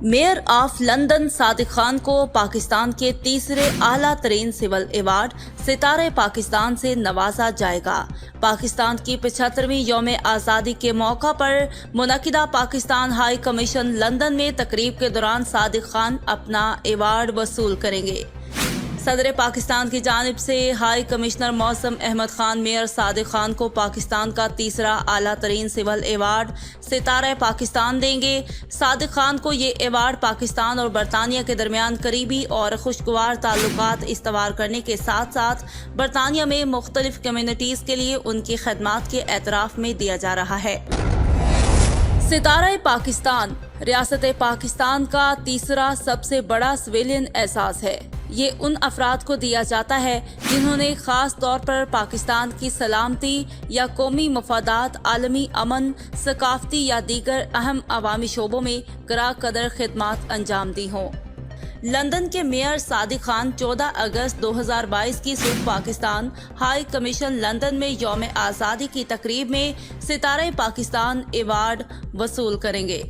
Mayor of London Sadiq Khan को पाकिस्तान के तीसरे आला तरीन सिविल अवार्ड सितारे पाकिस्तान से नवाजा जाएगा। पाकिस्तान की 75वीं यौम आज़ादी के मौका पर मुनक़िदा पाकिस्तान हाई कमीशन लंदन में तकरीब के दौरान सादिक खान अपना अवार्ड वसूल करेंगे। सदर पाकिस्तान की जानिब से हाई कमिश्नर मौसम अहमद खान मेयर सादिक खान को पाकिस्तान का तीसरा आला तरीन सिविल अवार्ड सितारा पाकिस्तान देंगे। सादिक खान को ये अवार्ड पाकिस्तान और बरतानिया के दरमियान करीबी और खुशगवार ताल्लुकात इस्तवार करने के साथ साथ बरतानिया में मुख्तलिफ कम्युनिटीज़ के लिए उनकी खदमात के एतराफ़ में दिया जा रहा है। सितारा पाकिस्तान रियासत पाकिस्तान का तीसरा सबसे बड़ा सिविलियन एहसास है। ये उन अफराद को दिया जाता है जिन्होंने ख़ास तौर पर पाकिस्तान की सलामती या कौमी मफादात, आलमी अमन, सकाफती या दीगर अहम अवामी शोबों में करा कदर खिदमात अंजाम दी हों। लंदन के मेयर सादिक खान 14 अगस्त 2022 की सुबह पाकिस्तान हाई कमीशन लंदन में यौम आज़ादी की तकरीब में सितारे पाकिस्तान अवार्ड वसूल करेंगे।